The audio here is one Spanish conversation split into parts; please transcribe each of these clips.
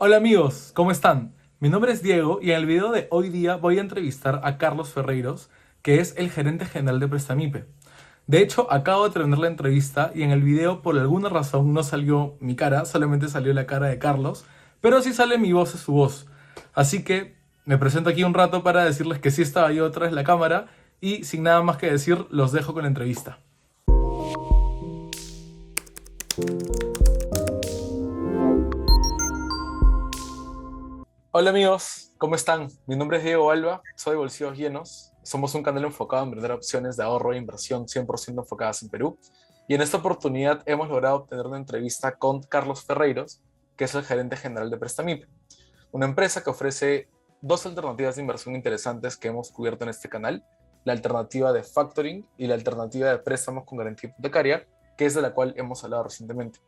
Hola amigos, ¿cómo están? Mi nombre es Diego y en el video de hoy día voy a entrevistar a Carlos Ferreiros, que es el gerente general de Prestamipe. De hecho, acabo de terminar la entrevista y en el video por alguna razón no salió mi cara, solamente salió la cara de Carlos, pero sí sale mi voz, es su voz. Así que me presento aquí un rato para decirles que sí estaba yo detrás de la cámara y sin nada más que decir, los dejo con la entrevista. Hola amigos, ¿cómo están? Mi nombre es Diego Alba, soy de Bolsillos Llenos. Somos un canal enfocado en brindar opciones de ahorro e inversión 100% enfocadas en Perú. Y en esta oportunidad hemos logrado obtener una entrevista con Carlos Ferreiros, que es el gerente general de Prestamip, una empresa que ofrece dos alternativas de inversión interesantes que hemos cubierto en este canal, la alternativa de factoring y la alternativa de préstamos con garantía hipotecaria, que es de la cual hemos hablado recientemente.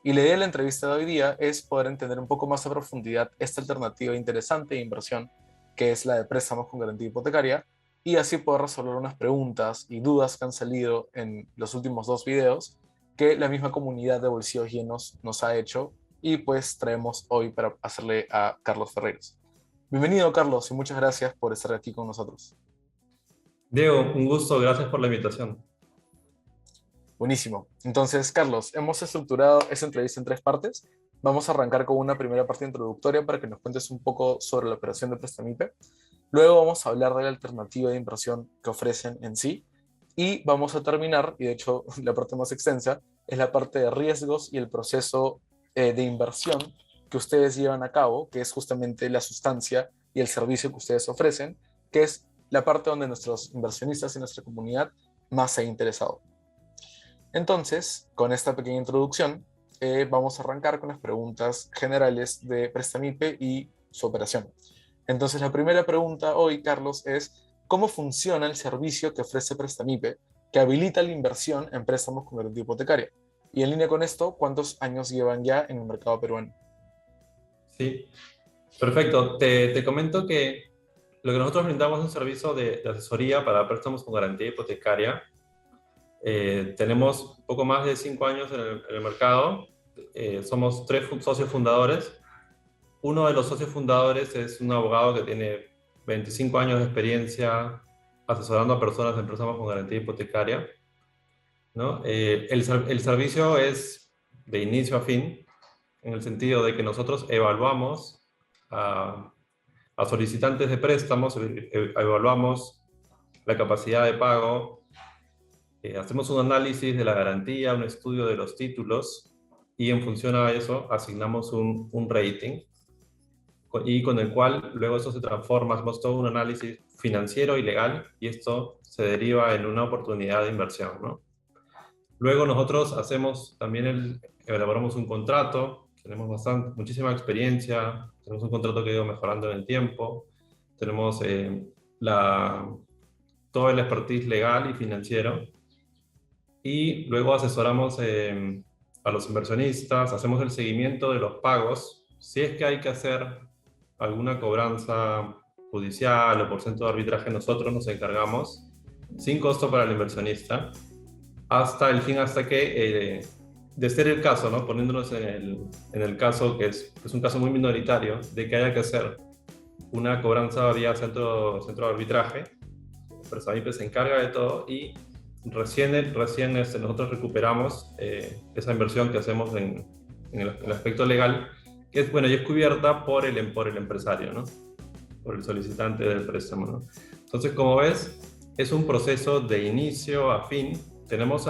Y la idea de la entrevista de hoy día es poder entender un poco más a profundidad esta alternativa interesante de inversión, que es la de préstamos con garantía hipotecaria, y así poder resolver unas preguntas y dudas que han salido en los últimos dos videos que la misma comunidad de Bolsillos Llenos nos ha hecho y pues traemos hoy para hacerle a Carlos Ferreros. Bienvenido Carlos y muchas gracias por estar aquí con nosotros. Diego, un gusto, gracias por la invitación. Buenísimo. Entonces, Carlos, hemos estructurado esta entrevista en tres partes. Vamos a arrancar con una primera parte introductoria para que nos cuentes un poco sobre la operación de Prestamipe. Luego vamos a hablar de la alternativa de inversión que ofrecen en sí. Y vamos a terminar, y de hecho la parte más extensa, es la parte de riesgos y el proceso de inversión que ustedes llevan a cabo, que es justamente la sustancia y el servicio que ustedes ofrecen, que es la parte donde nuestros inversionistas y nuestra comunidad más se ha interesado. Entonces, con esta pequeña introducción, vamos a arrancar con las preguntas generales de Prestamipe y su operación. Entonces, la primera pregunta hoy, Carlos, es ¿cómo funciona el servicio que ofrece Prestamipe que habilita la inversión en préstamos con garantía hipotecaria? Y en línea con esto, ¿cuántos años llevan ya en el mercado peruano? Sí, perfecto. Te comento que lo que nosotros brindamos es un servicio de asesoría para préstamos con garantía hipotecaria. Tenemos poco más de 5 años en el mercado. Somos tres socios fundadores. Uno de los socios fundadores es un abogado que tiene 25 años de experiencia asesorando a personas en préstamos con garantía hipotecaria, ¿no? El servicio es de inicio a fin, en el sentido de que nosotros evaluamos a, a solicitantes de préstamos, evaluamos la capacidad de pago, hacemos un análisis de la garantía, un estudio de los títulos y en función a eso asignamos un rating y con el cual luego eso se transforma, hacemos todo un análisis financiero y legal y esto se deriva en una oportunidad de inversión, ¿no? Luego nosotros hacemos también elaboramos un contrato, tenemos muchísima experiencia, tenemos un contrato que ha ido mejorando en el tiempo, tenemos la, todo el expertise legal y financiero y luego asesoramos a los inversionistas, hacemos el seguimiento de los pagos, si es que hay que hacer alguna cobranza judicial o por ciento de arbitraje, nosotros nos encargamos sin costo para el inversionista hasta el fin, hasta que, de ser el caso, ¿no? Poniéndonos en el caso que es un caso muy minoritario, de que haya que hacer una cobranza vía centro de arbitraje, Presamipe se encarga de todo y recién nosotros recuperamos esa inversión que hacemos en el aspecto legal, que es, bueno, y es cubierta por el empresario, ¿no? Por el solicitante del préstamo, ¿no? Entonces, como ves, es un proceso de inicio a fin. Tenemos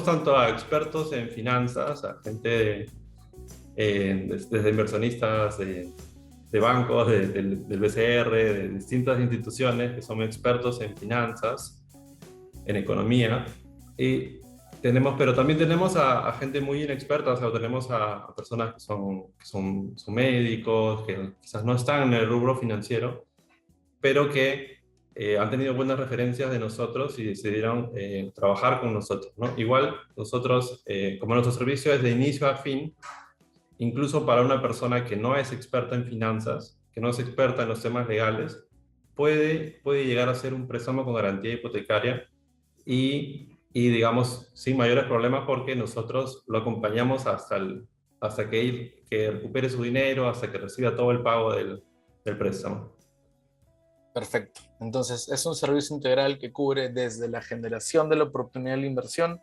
tanto a expertos en finanzas, a gente desde inversionistas de bancos, del BCR, de distintas instituciones que son expertos en finanzas, en economía, y pero también tenemos a gente muy inexperta, o sea, tenemos a personas que son médicos, que quizás no están en el rubro financiero, pero que han tenido buenas referencias de nosotros y decidieron trabajar con nosotros, ¿no? Igual nosotros, como nuestro servicio es de inicio a fin, incluso para una persona que no es experta en finanzas, que no es experta en los temas legales, puede llegar a ser un préstamo con garantía hipotecaria y digamos, sin mayores problemas porque nosotros lo acompañamos hasta que recupere su dinero, hasta que reciba todo el pago del préstamo. Perfecto. Entonces, es un servicio integral que cubre desde la generación de la oportunidad de la inversión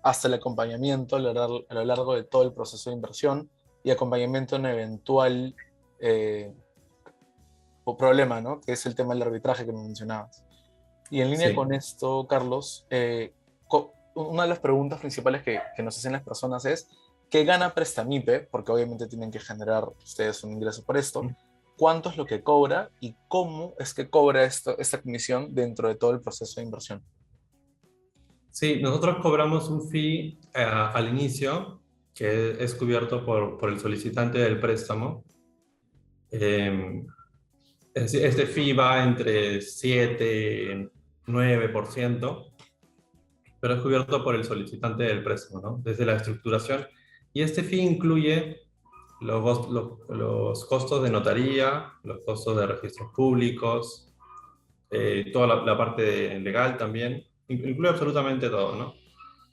hasta el acompañamiento a lo largo de todo el proceso de inversión y acompañamiento en eventual eh, problema, ¿no? Que es el tema del arbitraje que me mencionabas. Y en línea Sí. con esto, Carlos, una de las preguntas principales que nos hacen las personas es, ¿qué gana Prestamipe? Porque obviamente tienen que generar ustedes un ingreso por esto. ¿Cuánto es lo que cobra y cómo es que cobra esta comisión dentro de todo el proceso de inversión? Sí, nosotros cobramos un fee al inicio, que es cubierto por el solicitante del préstamo. Eh, este fee va entre 7 y 9%, pero es cubierto por el solicitante del préstamo, ¿no? Desde la estructuración. Y este fee incluye los costos de notaría, los costos de registros públicos, toda la parte legal también, incluye absolutamente todo, ¿no?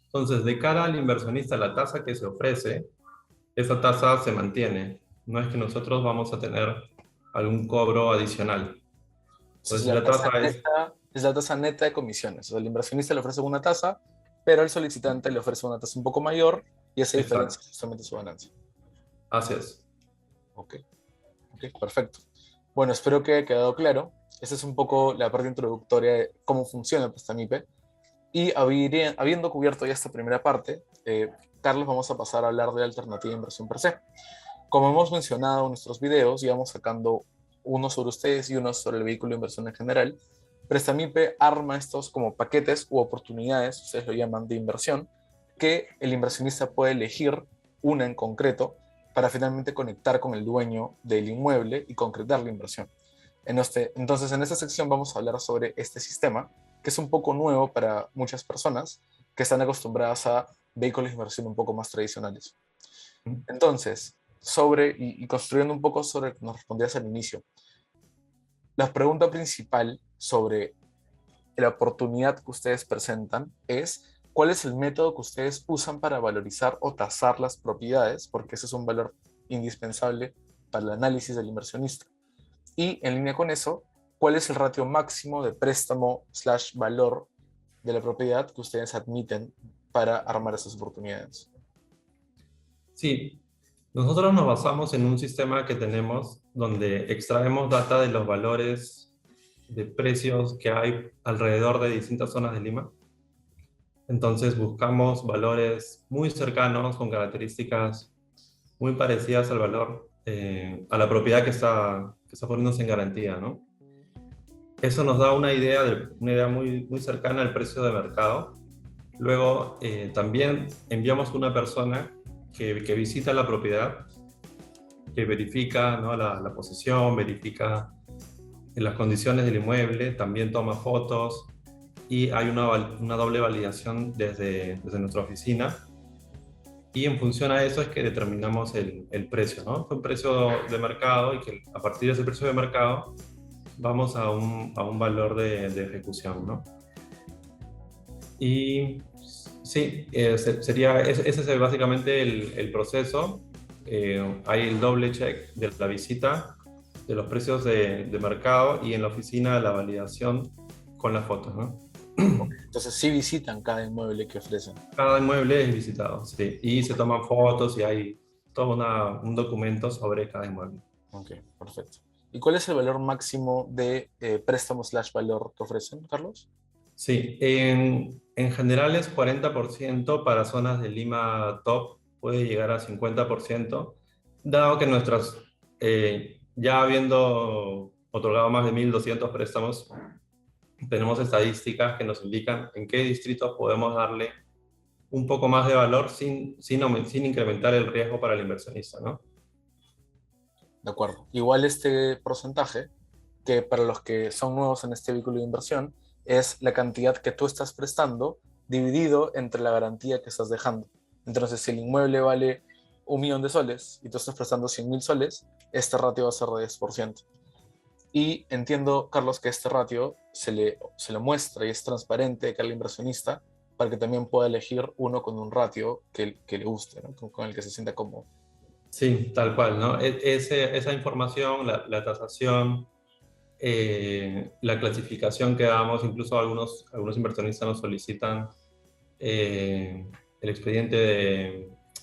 Entonces, de cara al inversionista, la tasa que se ofrece, esa tasa se mantiene. No es que nosotros vamos a tener algún cobro adicional. Entonces, Entonces, la tasa es, es la tasa neta de comisiones. O sea, el inversionista le ofrece una tasa, pero el solicitante le ofrece una tasa un poco mayor y esa diferencia exacto, es justamente su ganancia. así es. Ok, ok, perfecto. Bueno, espero que haya quedado claro. Esa es un poco la parte introductoria de cómo funciona Prestamipe. Y habiendo cubierto ya esta primera parte, Carlos, vamos a pasar a hablar de alternativa de inversión per se. Como hemos mencionado en nuestros videos, íbamos sacando uno sobre ustedes y uno sobre el vehículo de inversión en general. Prestamipe arma estos como paquetes u oportunidades, ustedes lo llaman de inversión, que el inversionista puede elegir una en concreto para finalmente conectar con el dueño del inmueble y concretar la inversión. Entonces, en esta sección vamos a hablar sobre este sistema, que es un poco nuevo para muchas personas que están acostumbradas a vehículos de inversión un poco más tradicionales. Entonces, y construyendo un poco sobre lo que nos respondías al inicio, la pregunta principal sobre la oportunidad que ustedes presentan es cuál es el método que ustedes usan para valorizar o tasar las propiedades, porque ese es un valor indispensable para el análisis del inversionista. Y en línea con eso, cuál es el ratio máximo de préstamo/valor de la propiedad que ustedes admiten para armar esas oportunidades. Sí, nosotros nos basamos en un sistema que tenemos donde extraemos data de los valores de precios que hay alrededor de distintas zonas de Lima. Entonces buscamos valores muy cercanos, con características muy parecidas al valor, a la propiedad que está poniéndose en garantía, ¿no? Eso nos da una idea muy, muy cercana al precio de mercado. Luego, también enviamos una persona que visita la propiedad, que verifica, ¿no?, la posesión, verifica las condiciones del inmueble, también toma fotos y hay una doble validación desde nuestra oficina. Y en función a eso es que determinamos el precio, ¿no? Es un precio de mercado y que a partir de ese precio de mercado vamos a un valor de ejecución, ¿no? Y sí, ese es básicamente el proceso. Hay el doble check de la visita, de los precios de mercado y en la oficina la validación con las fotos, ¿no? Entonces, sí visitan cada inmueble que ofrecen. Cada inmueble es visitado, sí, y se toman fotos y hay todo un documento sobre cada inmueble. Ok, perfecto. ¿Y cuál es el valor máximo de préstamo/valor que ofrecen, Carlos? Sí, en general es 40% para zonas de Lima top, puede llegar a 50%, dado que ya habiendo otorgado más de 1.200 préstamos, tenemos estadísticas que nos indican en qué distritos podemos darle un poco más de valor sin incrementar el riesgo para el inversionista, ¿no? De acuerdo. Igual este porcentaje, que para los que son nuevos en este vehículo de inversión, es la cantidad que tú estás prestando dividido entre la garantía que estás dejando. Entonces, si el inmueble vale 1 millón de soles y tú estás prestando 100.000 soles, este ratio va a ser de 10%. Y entiendo, Carlos, que este ratio se le muestra y es transparente a al inversionista para que también pueda elegir uno con un ratio que le guste, ¿no? Con el que se sienta cómodo. Sí, tal cual, ¿no? Esa información, la tasación, la clasificación que damos, incluso algunos inversionistas nos solicitan el expediente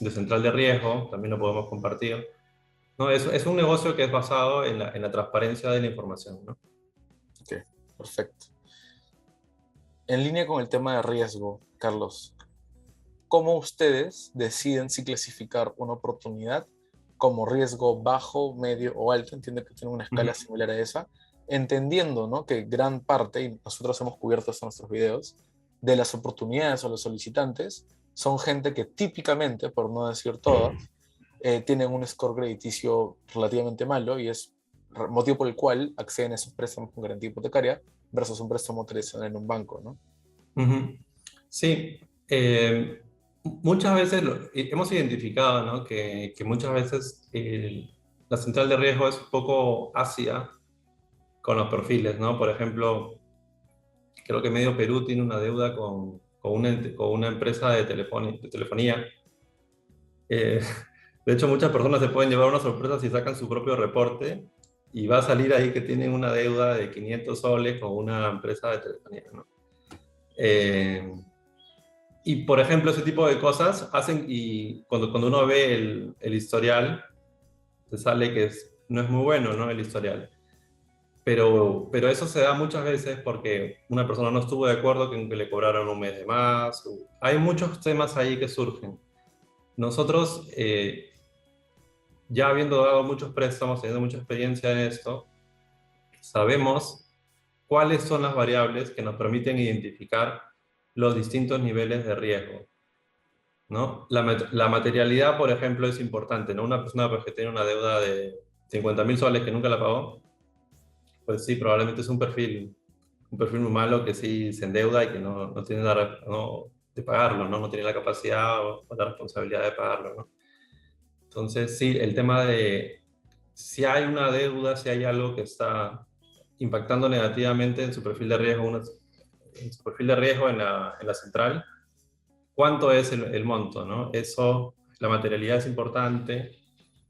de central de riesgo, también lo podemos compartir. No, es un negocio que es basado en la transparencia de la información, ¿no? Ok, perfecto. En línea con el tema de riesgo, Carlos, ¿cómo ustedes deciden si clasificar una oportunidad como riesgo bajo, medio o alto? Entiendo que tiene una escala Ujú. similar a esa, entendiendo, ¿no?, que gran parte, y nosotros hemos cubierto esto en nuestros videos, de las oportunidades o los solicitantes son gente que típicamente, por no decir todas, tienen un score crediticio relativamente malo y es motivo por el cual acceden a esos préstamos con garantía hipotecaria versus un préstamo tradicional en un banco, ¿no? Ujú. Sí, muchas veces hemos identificado, ¿no? Que muchas veces la central de riesgo es un poco ácida con los perfiles, ¿no? Por ejemplo, creo que Medio Perú tiene una deuda con una empresa de telefonía. Eh, de hecho, muchas personas se pueden llevar una sorpresa si sacan su propio reporte y va a salir ahí que tienen una deuda de 500 soles con una empresa de telefonía, ¿no? Eh, y, por ejemplo, ese tipo de cosas hacen, y cuando uno ve el historial, te sale que no es muy bueno, ¿no? El historial. Pero eso se da muchas veces porque una persona no estuvo de acuerdo con que le cobraron un mes de más. Hay muchos temas ahí que surgen. Nosotros, ya habiendo dado muchos préstamos, teniendo mucha experiencia en esto, sabemos cuáles son las variables que nos permiten identificar los distintos niveles de riesgo, ¿no? La materialidad, por ejemplo, es importante, ¿no? Una persona, pues, que tiene una deuda de 50.000 soles que nunca la pagó, pues sí, probablemente es un perfil muy malo que sí se endeuda y que no tiene de pagarlo, ¿no? No tiene la capacidad o la responsabilidad de pagarlo, ¿no? Entonces, sí, el tema de si hay una deuda, si hay algo que está impactando negativamente en su perfil de riesgo, en su perfil de riesgo en la central, ¿cuánto es el monto, ¿no? Eso, la materialidad es importante.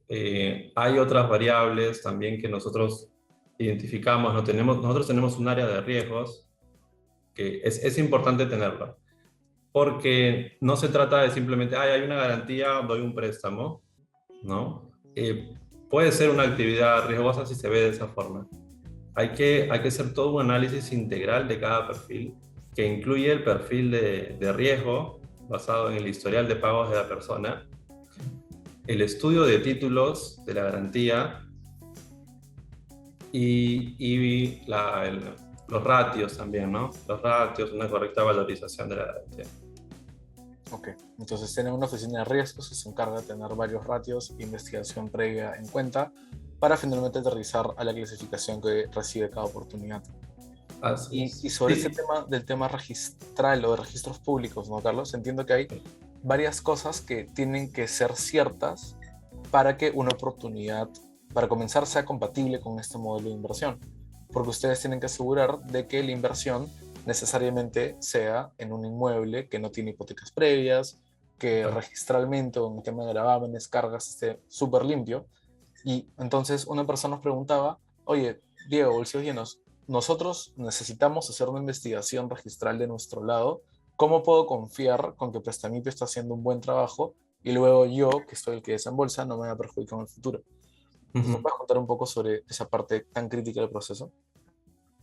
Hay otras variables también que nosotros identificamos. ¿No? Nosotros tenemos un área de riesgos que es importante tenerlo, porque no se trata de simplemente, hay una garantía, doy un préstamo, ¿no? Puede ser una actividad riesgosa si se ve de esa forma. Hay que hacer todo un análisis integral de cada perfil, que incluye el perfil de riesgo basado en el historial de pagos de la persona, el estudio de títulos de la garantía y los ratios también, ¿no? Los ratios, una correcta valorización de la garantía. Ok, entonces tienen una oficina de riesgos que se encarga de tener varios ratios e investigación previa en cuenta para finalmente aterrizar a la clasificación que recibe cada oportunidad. Así Y es. sobre este Sí, tema del tema registral o de registros públicos, ¿no, Carlos? Entiendo que hay varias cosas que tienen que ser ciertas para que una oportunidad, para comenzar, sea compatible con este modelo de inversión. Porque ustedes tienen que asegurar de que la inversión necesariamente sea en un inmueble que no tiene hipotecas previas, que claro. registralmente o en el tema de gravámenes, cargas, esté súper limpio. Y entonces una persona nos preguntaba, oye, Diego, bolsillos llenos, nosotros necesitamos hacer una investigación registral de nuestro lado. ¿Cómo puedo confiar con que Prestamipio está haciendo un buen trabajo y luego yo, que soy el que desembolsa, no me va a perjudicar en el futuro? Entonces, ¿me Ujú. puedes contar un poco sobre esa parte tan crítica del proceso?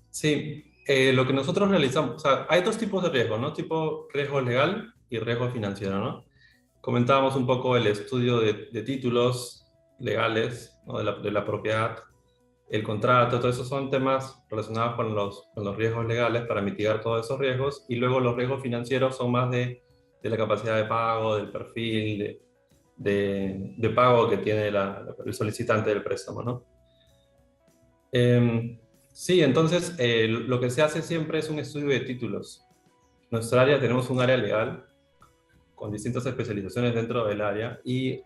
Sí, lo que nosotros realizamos, o sea, hay dos tipos de riesgo, ¿no? Tipo riesgo legal y riesgo financiero, ¿no? Comentábamos un poco el estudio de títulos legales, ¿no? De la propiedad, el contrato, todo eso son temas relacionados con los riesgos legales para mitigar todos esos riesgos, y luego los riesgos financieros son más de la capacidad de pago, del perfil de pago que tiene el solicitante del préstamo, ¿no? Sí, entonces lo que se hace siempre es un estudio de títulos. En nuestra área tenemos un área legal con distintas especializaciones dentro del área, y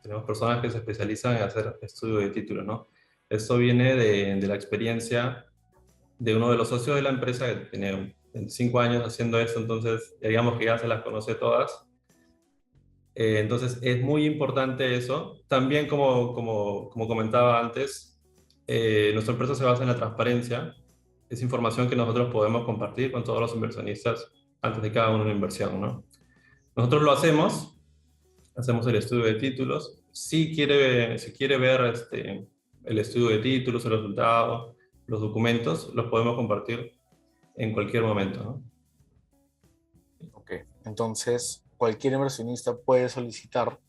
tenemos personas que se especializan en hacer estudio de títulos, ¿no? Esto viene de la experiencia de uno de los socios de la empresa que tiene 25 años haciendo esto, entonces digamos que ya se las conoce todas. Entonces es muy importante eso. También como comentaba antes, nuestra empresa se basa en la transparencia. Es información que nosotros podemos compartir con todos los inversionistas antes de cada una inversión, ¿no? Nosotros lo hacemos el estudio de títulos. Si quiere ver el estudio de títulos, el resultado, los documentos, los podemos compartir en cualquier momento, ¿no? Ok, entonces cualquier inversionista puede solicitar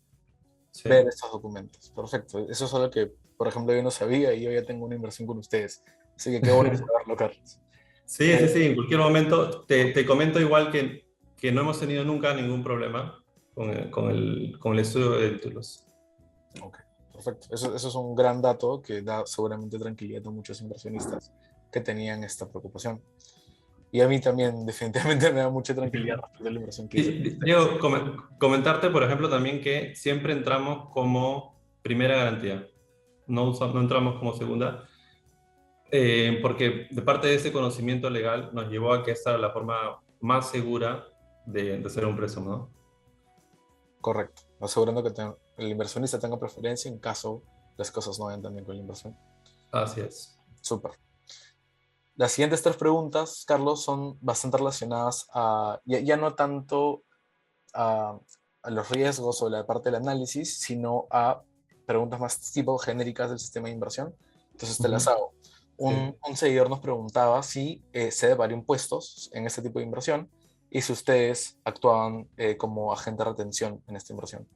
ver Sí. estos documentos. Perfecto, eso es algo que, por ejemplo, yo no sabía y yo ya tengo una inversión con ustedes. Así que qué bueno saberlo, Carlos. Sí, Eh, sí, sí, en cualquier momento. Te comento igual que no hemos tenido nunca ningún problema con el estudio de títulos. ok, perfecto. Eso es un gran dato que da seguramente tranquilidad a muchos inversionistas que tenían esta preocupación. Y a mí también, definitivamente, me da mucha tranquilidad respecto a la inversión que hice con ustedes. Diego, comentarte, por ejemplo, también que siempre entramos como primera garantía, no entramos como segunda, porque de parte de ese conocimiento legal nos llevó a que esta era la forma más segura de hacer un préstamo, ¿no? Correcto, asegurando que el inversionista tenga preferencia en caso las cosas no vayan tan bien con la inversión. Así es. Súper. Las siguientes tres preguntas, Carlos, son bastante relacionadas a, ya no tanto a, a los riesgos o la parte del análisis, sino a preguntas más tipo genéricas del sistema de inversión. Entonces te las Ujú. hago. Sí. Un seguidor nos preguntaba si se debe pagar impuestos en este tipo de inversión y si ustedes actuaban como agente de retención en esta inversión.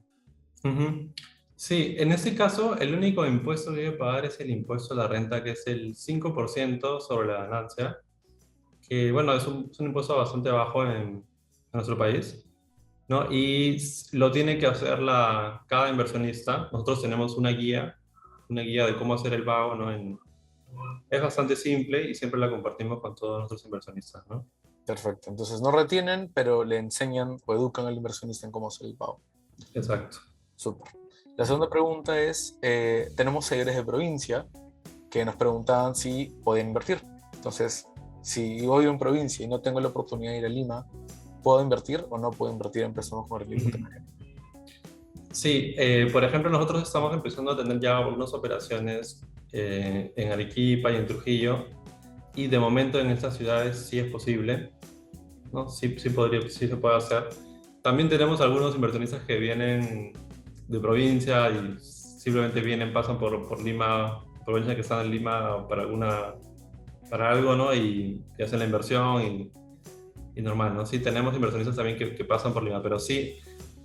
Ujú. Sí, en este caso, el único impuesto que debe pagar es el impuesto a la renta, que es el 5% sobre la ganancia, que bueno, es un impuesto bastante bajo en nuestro país, ¿no? Y lo tiene que hacer cada inversionista. Nosotros tenemos una guía de cómo hacer el pago, ¿no? Es bastante simple y siempre la compartimos con todos nuestros inversionistas, ¿no? Perfecto. Entonces no retienen, pero le enseñan o educan al inversionista en cómo hacer el pago. Exacto. Súper. La segunda pregunta es, tenemos seguidores de provincia que nos preguntaban si podían invertir. Entonces, si voy en provincia y no tengo la oportunidad de ir a Lima, ¿puedo invertir o no puedo invertir en préstamos con riesgo hipotecario? Sí, por ejemplo, nosotros estamos empezando a tener ya algunas operaciones en Arequipa y en Trujillo, y de momento en estas ciudades sí es posible, ¿no? Sí se puede hacer. También tenemos algunos inversionistas que vienen de provincia y simplemente vienen, pasan por Lima, provincia que están en Lima para algo, ¿no? Y hacen la inversión y normal, ¿no? Sí, tenemos inversionistas también que pasan por Lima, pero sí,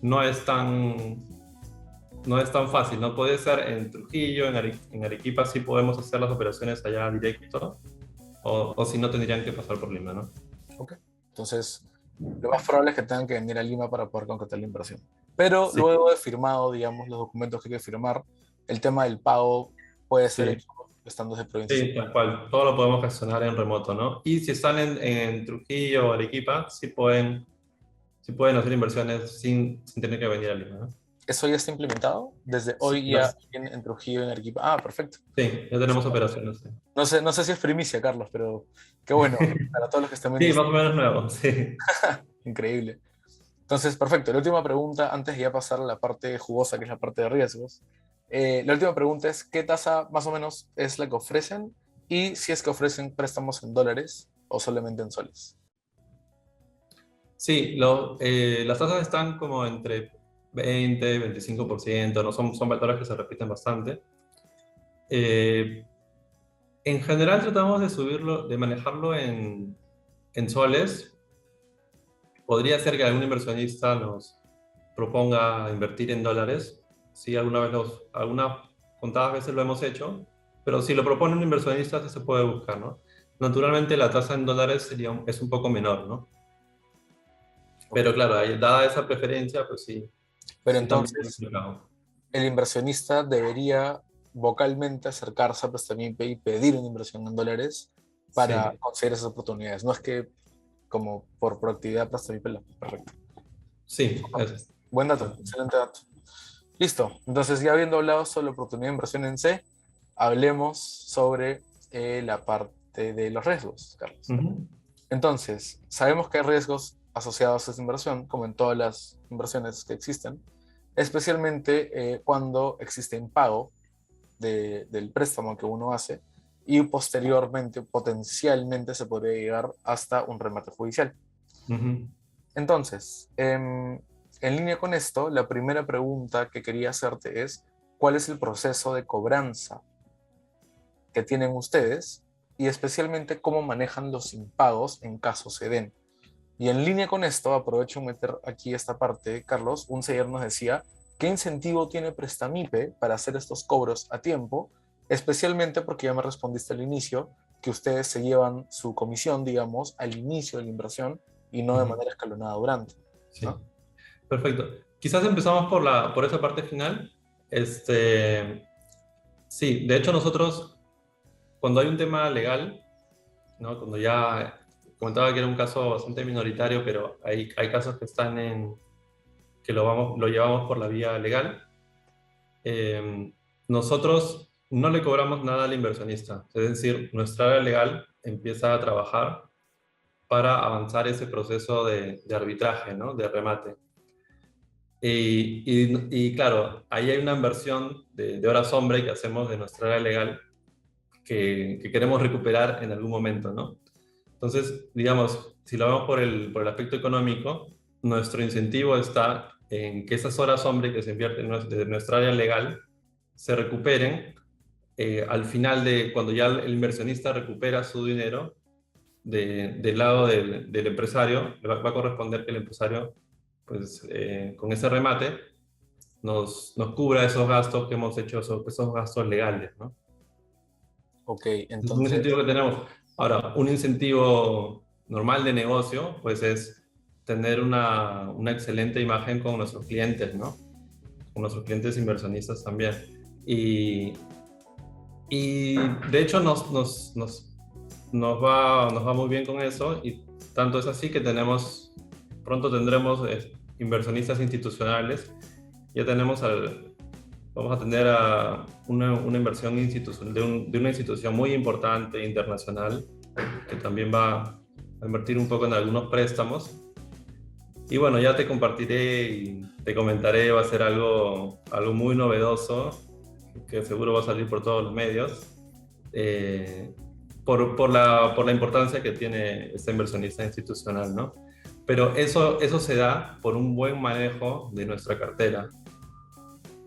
no es tan, no es tan fácil, ¿no? Puede ser en Trujillo, en Arequipa sí podemos hacer las operaciones allá directo, o si no tendrían que pasar por Lima, ¿no? Ok. Entonces, lo más probable es que tengan que venir a Lima para poder concretar la inversión. Pero Sí, luego de firmado, digamos, los documentos que hay que firmar, el tema del pago puede ser sí, hecho estando desde provincias. sí, tal cual. Todo lo podemos gestionar en remoto, ¿no? Y si están en Trujillo o Arequipa, sí pueden hacer inversiones sin tener que venir a Lima, ¿no? ¿Eso ya está implementado? Desde Sí, hoy ya en Trujillo, en Arequipa. Ah, perfecto. sí, ya tenemos operaciones. Sí, No sé si es primicia, Carlos, pero qué bueno. Para todos los que están viendo sí, esto, más o menos nuevo, sí. increíble. Entonces, perfecto. La última pregunta, antes de ya pasar a la parte jugosa, que es la parte de riesgos. La última pregunta es, ¿qué tasa más o menos es la que ofrecen? Y si es que ofrecen préstamos en dólares o solamente en soles. Sí, las tasas están como entre 20 y 25%, ¿no? Son valores que se repiten bastante. Eh, en general tratamos de subirlo, de manejarlo en soles. Podría ser que algún inversionista nos proponga invertir en dólares. Sí, algunas contadas veces lo hemos hecho, pero si lo propone un inversionista, sí se puede buscar, ¿no? Naturalmente la tasa en dólares es un poco menor, ¿no? Ok. Pero claro, dada esa preferencia, pues sí, Pero sí también es entonces, complicado. el inversionista debería vocalmente acercarse a Prestamipe y pedir una inversión en dólares para Sí, conseguir esas oportunidades. No es que como por proactividad Prestamipe la... Perfecto. sí, es. Buen dato, Exacto. excelente dato. Listo. Entonces, ya habiendo hablado sobre la oportunidad de inversión en C, hablemos sobre la parte de los riesgos, Carlos. Ujú. Entonces, sabemos que hay riesgos asociados a esta inversión, como en todas las inversiones que existen. especialmente cuando existe impago del préstamo que uno hace y posteriormente, potencialmente, se podría llegar hasta un remate judicial. Ujú. Entonces, en línea con esto, la primera pregunta que quería hacerte es, ¿cuál es el proceso de cobranza que tienen ustedes y especialmente cómo manejan los impagos en caso se den? Y en línea con esto, aprovecho de meter aquí esta parte, Carlos, un señor nos decía, ¿qué incentivo tiene Prestamipe para hacer estos cobros a tiempo? Especialmente porque ya me respondiste al inicio, que ustedes se llevan su comisión, digamos, al inicio de la inversión y no de Ujú. manera escalonada durante, Sí, ¿no? perfecto. Quizás empezamos por esa parte final. Sí, de hecho nosotros, cuando hay un tema legal, ¿no? Cuando ya comentaba que era un caso bastante minoritario, pero hay casos que están que lo llevamos por la vía legal. Nosotros no le cobramos nada al inversionista, es decir, nuestra área legal empieza a trabajar para avanzar ese proceso de arbitraje, ¿no? De remate. Y claro, ahí hay una inversión de horas hombre que hacemos de nuestra área legal que queremos recuperar en algún momento, ¿no? Entonces, digamos, si lo vemos por el aspecto económico, nuestro incentivo está en que esas horas hombre que se invierten de nuestra área legal se recuperen al final de cuando ya el inversionista recupera su dinero del lado del empresario, le va a corresponder que el empresario, pues con ese remate, nos cubra esos gastos que hemos hecho, esos gastos legales, ¿no? Ok, Es un incentivo entonces, que tenemos. Ahora, un incentivo normal de negocio, pues es tener una excelente imagen con nuestros clientes, ¿no? Con nuestros clientes inversionistas también. Y, y de hecho nos va muy bien con eso y tanto es así que pronto tendremos inversionistas institucionales. Ya vamos a tener una inversión institucional de una institución muy importante internacional que también va a invertir un poco en algunos préstamos. Y bueno, ya te compartiré y te comentaré, va a ser algo muy novedoso, que seguro va a salir por todos los medios, eh, por la importancia que tiene esta inversionista institucional, ¿no? Pero eso se da por un buen manejo de nuestra cartera,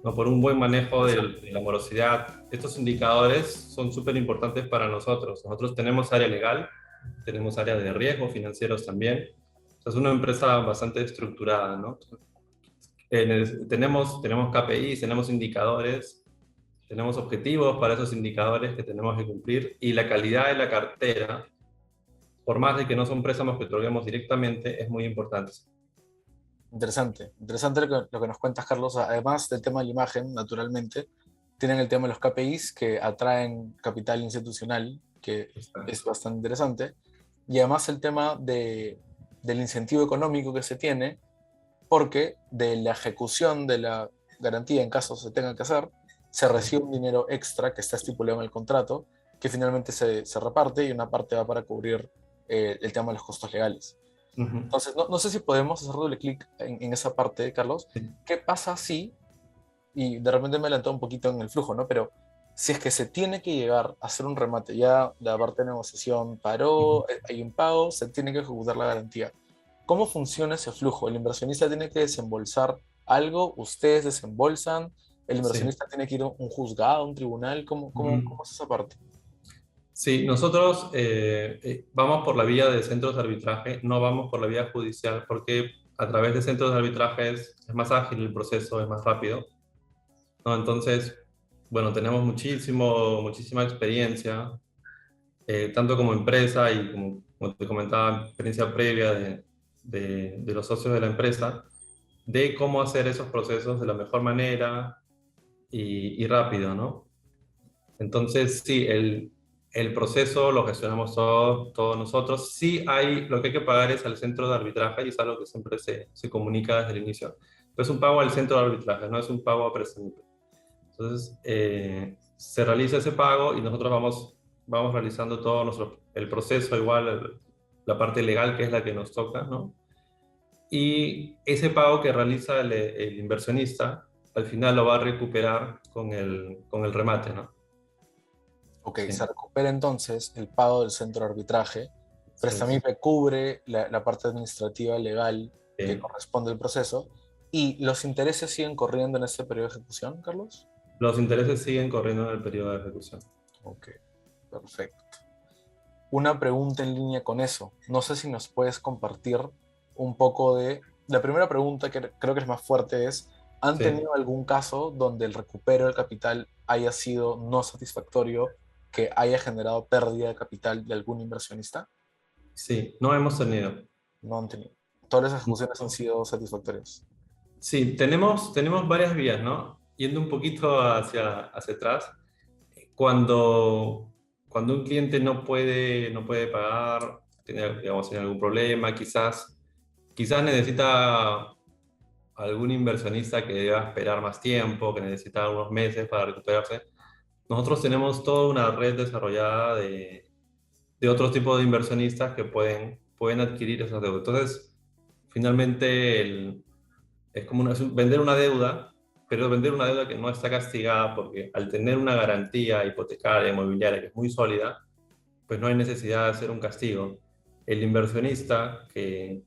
¿no? Por un buen manejo interesante. de la morosidad. Estos indicadores son súper importantes para nosotros. Nosotros tenemos área legal, tenemos área de riesgos financieros también. O sea, es una empresa bastante estructurada, ¿no? Tenemos KPIs, tenemos indicadores, tenemos objetivos para esos indicadores que tenemos que cumplir y la calidad de la cartera, por más de que no son préstamos que otorguemos directamente, es muy importante. Interesante, interesante lo que nos cuentas, Carlos. Además del tema de la imagen, naturalmente, tienen el tema de los KPIs que atraen capital institucional, que es bastante interesante. Y además el tema del incentivo económico que se tiene, porque de la ejecución de la garantía en caso se tenga que hacer, se recibe un dinero extra que está estipulado en el contrato, que finalmente se reparte y una parte va para cubrir el tema de los costos legales. Ujú. Entonces, no sé si podemos hacer doble clic en esa parte, Carlos. Sí. ¿Qué pasa si, y de repente me adelantó un poquito en el flujo, ¿no? Pero si es que se tiene que llegar a hacer un remate, ya la parte de negociación Ujú. paró, hay un pago, se tiene que ejecutar la garantía. ¿Cómo funciona ese flujo? ¿El inversionista tiene que desembolsar algo? ¿Ustedes desembolsan? ¿El Sí. inversionista tiene que ir a un juzgado, a un tribunal? Ujú. ¿Cómo es esa parte? Sí, nosotros vamos por la vía de centros de arbitraje, no vamos por la vía judicial, porque a través de centros de arbitraje es más ágil el proceso, es más rápido, ¿no? Entonces, bueno, tenemos muchísima experiencia, tanto como empresa y como te comentaba, experiencia previa de los socios de la empresa, de cómo hacer esos procesos de la mejor manera y rápido, ¿no? Entonces, sí, el proceso lo gestionamos todos nosotros. Sí hay, lo que hay que pagar es al centro de arbitraje y es algo que siempre se comunica desde el inicio. Pero es un pago al centro de arbitraje, no es un pago a prestamista. Entonces, se realiza ese pago y nosotros vamos realizando el proceso, igual la parte legal que es la que nos toca, ¿no? y ese pago que realiza el inversionista, al final lo va a recuperar con el remate, ¿no? Ok, se Sí, recupera entonces el pago del centro de arbitraje. sí, sí. Prestamipe cubre la parte administrativa legal que Sí. corresponde al proceso. ¿Y los intereses siguen corriendo en este periodo de ejecución, Carlos? Los intereses siguen corriendo en el periodo de ejecución. Ok, perfecto. Una pregunta en línea con eso. No sé si nos puedes compartir un poco de... La primera pregunta que creo que es más fuerte es, ¿han Sí, tenido algún caso donde el recupero del capital haya sido no satisfactorio, que haya generado pérdida de capital de algún inversionista? sí, no hemos tenido. No han tenido. Todas las ejecuciones han sido satisfactorias. Sí, tenemos varias vías, ¿no? Yendo un poquito hacia atrás, cuando, cuando un cliente no puede pagar, tiene, digamos, tiene algún problema, quizás necesita algún inversionista que deba esperar más tiempo, que necesita unos meses para recuperarse. Nosotros tenemos toda una red desarrollada de otros tipos de inversionistas que pueden adquirir esas deudas. Entonces, finalmente, es como vender una deuda, pero vender una deuda que no está castigada porque al tener una garantía hipotecaria, inmobiliaria que es muy sólida, pues no hay necesidad de hacer un castigo. El inversionista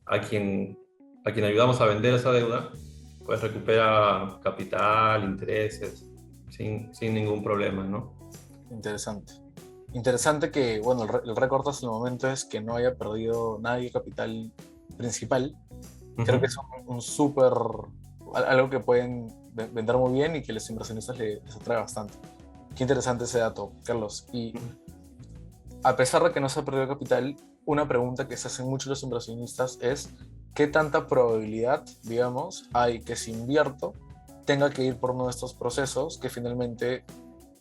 a quien ayudamos a vender esa deuda, pues recupera capital, intereses, sin ningún problema, ¿no? Interesante. Interesante que, bueno, el récord hasta el momento es que no haya perdido nadie capital principal. Creo que es Ujú. un súper, algo que pueden vender muy bien y que los inversionistas les atrae bastante. Qué interesante ese dato, Carlos. Y a pesar de que no se ha perdido capital, una pregunta que se hacen muchos los inversionistas es ¿qué tanta probabilidad, digamos, hay que si invierto tenga que ir por uno de estos procesos que finalmente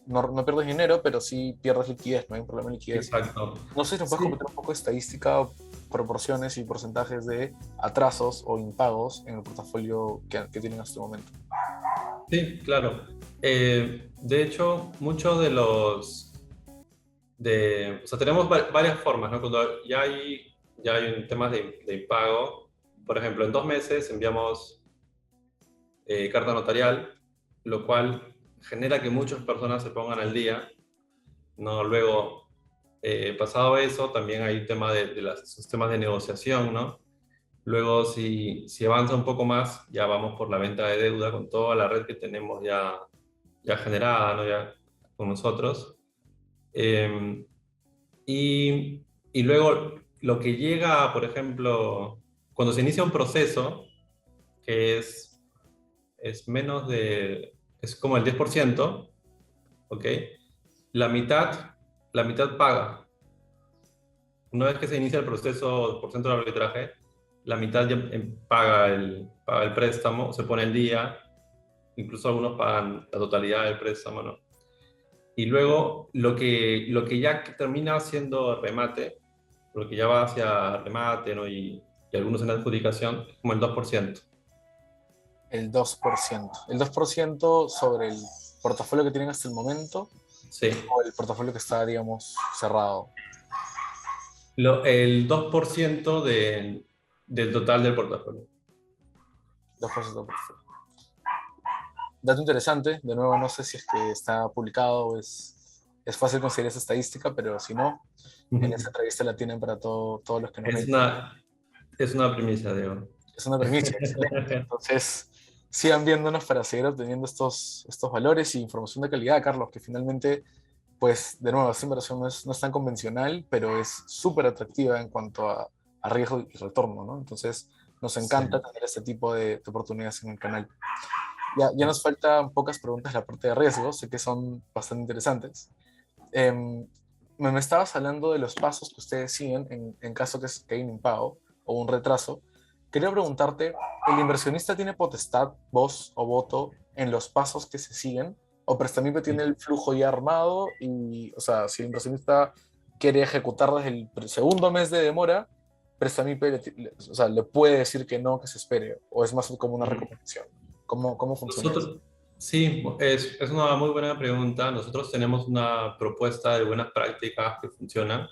no pierdes dinero, pero sí pierdes liquidez, no hay un problema de liquidez? Exacto. No sé si nos puedes Sí, comentar un poco de estadística, proporciones y porcentajes de atrasos o impagos en el portafolio que tienen hasta este momento. sí, claro. De hecho, muchos o sea, tenemos varias formas, ¿no? Cuando ya hay un tema de impago, por ejemplo, en 2 meses enviamos carta notarial, lo cual genera que muchas personas se pongan al día, ¿no? Luego, pasado eso, también hay un tema de los sistemas de negociación, ¿no? Luego, si avanza un poco más, ya vamos por la venta de deuda con toda la red que tenemos ya generada, ¿no? Ya con nosotros. Eh, y luego, lo que llega, por ejemplo, cuando se inicia un proceso, que es menos es como el 10%, ¿ok? La mitad, la mitad paga. Una vez que se inicia el proceso por centro de arbitraje, la mitad ya paga el préstamo, se pone el día, incluso algunos pagan la totalidad del préstamo, ¿no? Y luego lo que ya termina siendo remate, lo que ya va hacia remate, ¿no? Y algunos en adjudicación, es como el 2%. El 2%. El 2% sobre el portafolio que tienen hasta el momento Sí, o el portafolio que está, digamos, cerrado. el 2% del total del portafolio. 2% del portafolio. Dato interesante, de nuevo no sé si es que está publicado o es fácil conseguir esa estadística, pero si no, en esa entrevista la tienen para todos los que nos Es ven. una, es una primicia, Diego. Es una premisa, excelente. Entonces, sigan viéndonos para seguir obteniendo estos valores y información de calidad, Carlos, que finalmente, pues, de nuevo, esta inversión no es tan convencional, pero es súper atractiva en cuanto a riesgo y retorno, ¿no? Entonces, nos encanta Sí, tener este tipo de oportunidades en el canal. Ya nos faltan pocas preguntas en la parte de riesgo, sé que son bastante interesantes. Em, me estabas hablando de los pasos que ustedes siguen en caso que haya un impago o un retraso. Quería preguntarte, ¿el inversionista tiene potestad, voz o voto en los pasos que se siguen? ¿O Prestamipo tiene sí. el flujo ya armado y, o sea, si el inversionista quiere ejecutar desde el segundo mes de demora, Prestamipo o sea, le puede decir que no, que se espere? ¿O es más como una Ujú. recomendación? ¿Cómo funciona eso? Nosotros, sí, es una muy buena pregunta. Nosotros tenemos una propuesta de buenas prácticas que funcionan,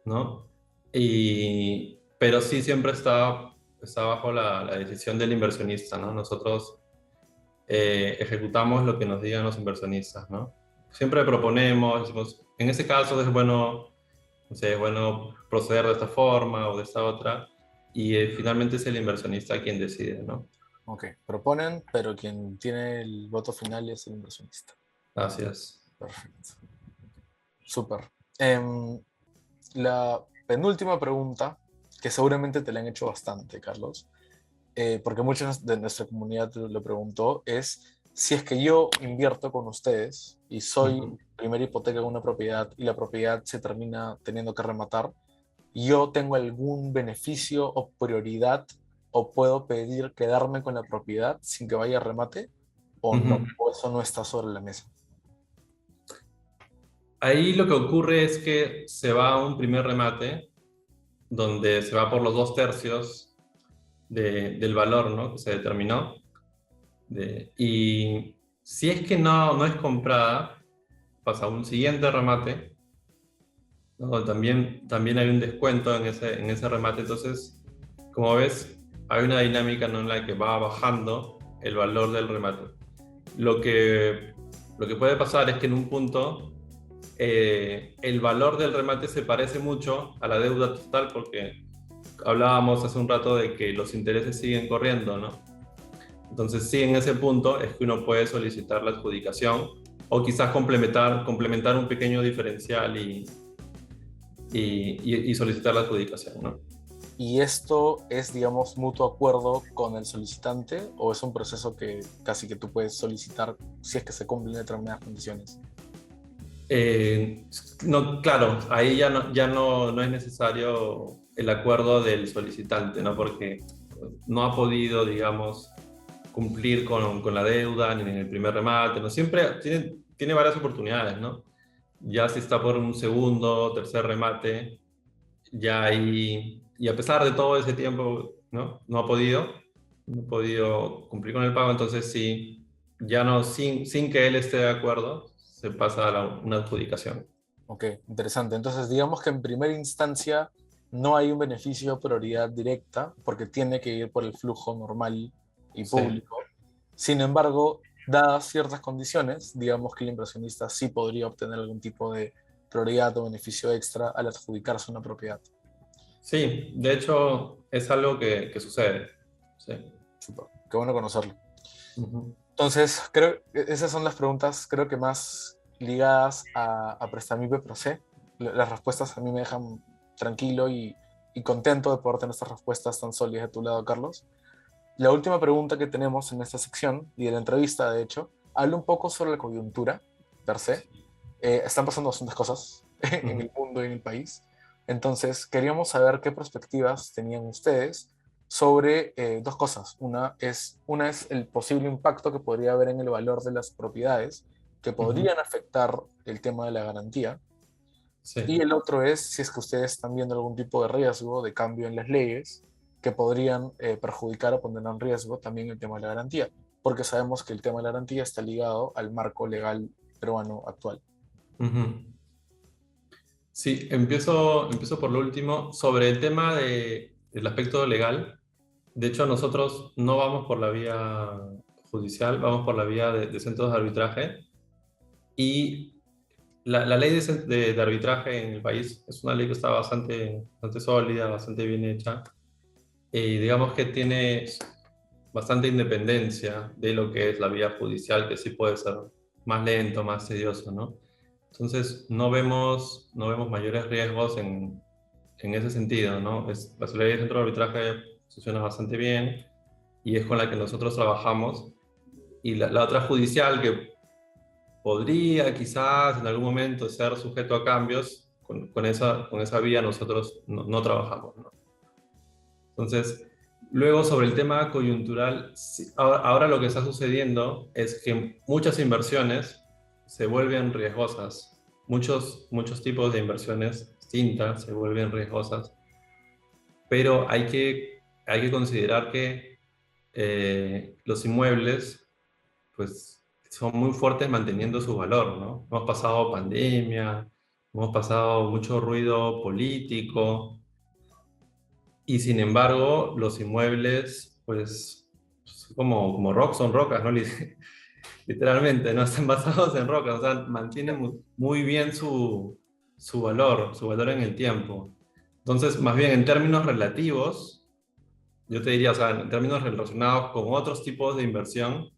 ¿no? Pero sí siempre está está bajo la decisión del inversionista, ¿no? Nosotros ejecutamos lo que nos digan los inversionistas, ¿no? Siempre proponemos, decimos, en ese caso es bueno, no sé, es bueno proceder de esta forma o de esta otra, y finalmente es el inversionista quien decide, ¿no? Ok, proponen, pero quien tiene el voto final es el inversionista. Así es. Perfecto. Súper. La penúltima pregunta, que seguramente te la han hecho bastante, Carlos, porque muchos de nuestra comunidad lo preguntó, es si es que yo invierto con ustedes y soy Ujú. primera hipoteca en una propiedad y la propiedad se termina teniendo que rematar, ¿yo tengo algún beneficio o prioridad o puedo pedir quedarme con la propiedad sin que vaya a remate o no? Ujú. ¿O eso no está sobre la mesa? Ahí lo que ocurre es que se va a un primer remate donde se va por los 2/3 del valor, ¿no? Que se determinó. Y si es que no es comprada, pasa a un siguiente remate, ¿no? También hay un descuento en ese remate. Entonces, como ves, hay una dinámica, ¿no? En la que va bajando el valor del remate. Lo que, lo que puede pasar es que en un punto el valor del remate se parece mucho a la deuda total porque hablábamos hace un rato de que los intereses siguen corriendo, ¿no? Entonces, sí, en ese punto es que uno puede solicitar la adjudicación o quizás complementar un pequeño diferencial y solicitar la adjudicación, ¿no? ¿Y esto es, digamos, mutuo acuerdo con el solicitante o es un proceso que casi que tú puedes solicitar si es que se cumplen determinadas condiciones? Eh, no, claro, ahí ya no es necesario el acuerdo del solicitante, ¿no? Porque no ha podido, digamos, cumplir con la deuda ni en el primer remate, ¿no? Siempre tiene varias oportunidades, ¿no? Ya si está por un segundo, tercer remate, ya ahí, y a pesar de todo ese tiempo, ¿no? No ha podido cumplir con el pago, entonces sí, ya no, sin que él esté de acuerdo, se pasa a una adjudicación. Ok, interesante. Entonces, digamos que en primera instancia no hay un beneficio de prioridad directa porque tiene que ir por el flujo normal y Sí. público. Sin embargo, dadas ciertas condiciones, digamos que el inversionista sí podría obtener algún tipo de prioridad o beneficio extra al adjudicarse una propiedad. Sí, de hecho es algo que sucede. Sí. Súper, qué bueno conocerlo. Ujú. Entonces, creo que esas son las preguntas, creo que más ligadas a Prestamipe Pro C. Las respuestas a mí me dejan tranquilo y contento de poder tener estas respuestas tan sólidas de tu lado, Carlos. La última pregunta que tenemos en esta sección y de la entrevista, de hecho, habla un poco sobre la coyuntura per se. Están pasando bastantes cosas en Ujú. el mundo y en el país. Entonces, queríamos saber qué perspectivas tenían ustedes sobre dos cosas. Una es el posible impacto que podría haber en el valor de las propiedades que Ujú. podrían afectar el tema de la garantía. Y Sí. el otro es si es que ustedes están viendo algún tipo de riesgo de cambio en las leyes que podrían perjudicar o poner en riesgo también el tema de la garantía, porque sabemos que el tema de la garantía está ligado al marco legal peruano actual. Ujú. Sí, empiezo por lo último. Sobre el tema del aspecto legal, de hecho nosotros no vamos por la vía judicial, vamos por la vía de centros de arbitraje. Y la ley de arbitraje en el país es una ley que está bastante sólida, bastante bien hecha. Y digamos que tiene bastante independencia de lo que es la vía judicial, que sí puede ser más lento, más tedioso, ¿no? Entonces, no vemos mayores riesgos en ese sentido, ¿no? La ley de centro de arbitraje funciona bastante bien y es con la que nosotros trabajamos. Y la otra judicial que podría quizás en algún momento ser sujeto a cambios, con esa vía nosotros no trabajamos, ¿no? Entonces, luego sobre el tema coyuntural, sí, ahora lo que está sucediendo es que muchas inversiones se vuelven riesgosas. Muchos tipos de inversiones distintas se vuelven riesgosas, pero hay que considerar que los inmuebles pues, son muy fuertes manteniendo su valor, ¿no? Hemos pasado pandemia, hemos pasado mucho ruido político, y sin embargo los inmuebles, pues, son rocas, ¿no? Literalmente, ¿no? Están basados en rocas, o sea, mantienen muy bien su valor en el tiempo. Entonces, más bien en términos relativos, yo te diría, o sea, en términos relacionados con otros tipos de inversión,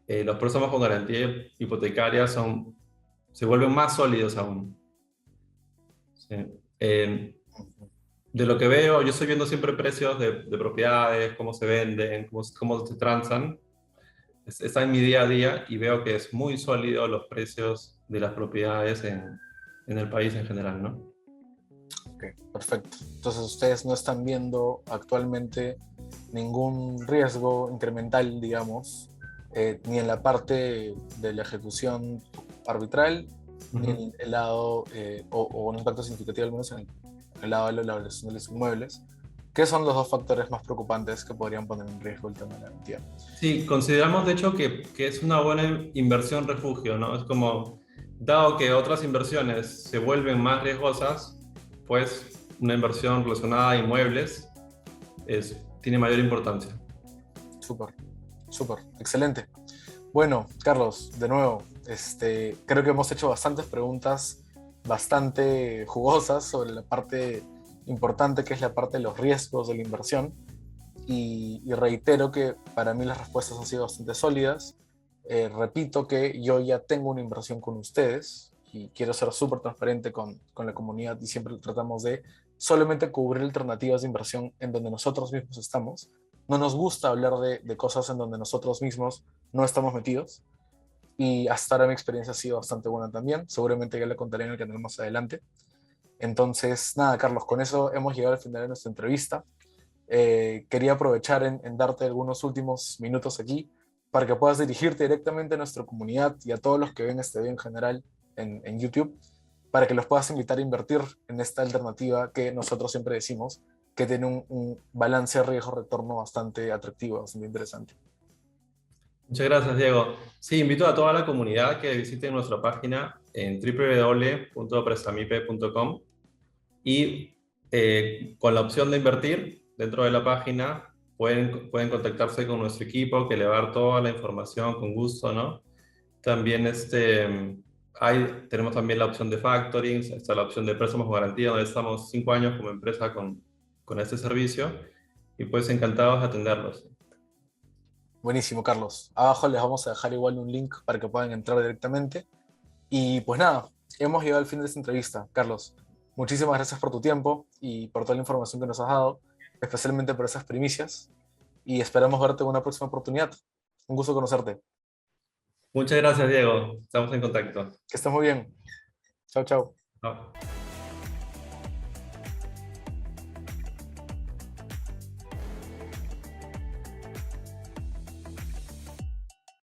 los préstamos con garantía hipotecaria se vuelven más sólidos aún. ¿Sí? Eh, de lo que veo, yo estoy viendo siempre precios de propiedades, cómo se venden, cómo se transan. Está en mi día a día y veo que es muy sólido los precios de las propiedades en el país en general, ¿no? Ok, perfecto. Entonces ustedes no están viendo actualmente ningún riesgo incremental, digamos, ni en la parte de la ejecución arbitral, ni Ujú. en el lado, o un impacto significativo al menos en el lado de la valoración de los inmuebles. ¿Qué son los dos factores más preocupantes que podrían poner en riesgo el tema de la garantía? Sí, consideramos de hecho que es una buena inversión refugio, ¿no? Es como, dado que otras inversiones se vuelven más riesgosas, pues una inversión relacionada a inmuebles tiene mayor importancia. Súper, súper, excelente. Bueno, Carlos, de nuevo, creo que hemos hecho bastantes preguntas bastante jugosas sobre la parte importante que es la parte de los riesgos de la inversión y reitero que para mí las respuestas han sido bastante sólidas. Repito que yo ya tengo una inversión con ustedes y quiero ser súper transparente con la comunidad y siempre tratamos de solamente cubrir alternativas de inversión en donde nosotros mismos estamos. No nos gusta hablar de cosas en donde nosotros mismos no estamos metidos y hasta ahora mi experiencia ha sido bastante buena también. Seguramente ya le contaré en el canal más adelante. Entonces, nada, Carlos, con eso hemos llegado al final de nuestra entrevista. Quería aprovechar en darte algunos últimos minutos aquí para que puedas dirigirte directamente a nuestra comunidad y a todos los que ven este video en general en YouTube, para que los puedas invitar a invertir en esta alternativa que nosotros siempre decimos que tiene un balance riesgo-retorno bastante atractivo, bastante interesante. Muchas gracias, Diego. Sí, invito a toda la comunidad que visite nuestra página en www.prestamipe.com y con la opción de invertir dentro de la página pueden contactarse con nuestro equipo que le va a dar toda la información con gusto, ¿no? También tenemos también la opción de factoring, está la opción de préstamos con garantía, donde estamos 5 años como empresa con este servicio y pues encantados de atenderlos. Buenísimo, Carlos. Abajo les vamos a dejar igual un link para que puedan entrar directamente. Y pues nada, hemos llegado al fin de esta entrevista. Carlos, muchísimas gracias por tu tiempo y por toda la información que nos has dado, especialmente por esas primicias. Y esperamos verte en una próxima oportunidad. Un gusto conocerte. Muchas gracias, Diego. Estamos en contacto. Que estés muy bien. Chao, chao. Chao.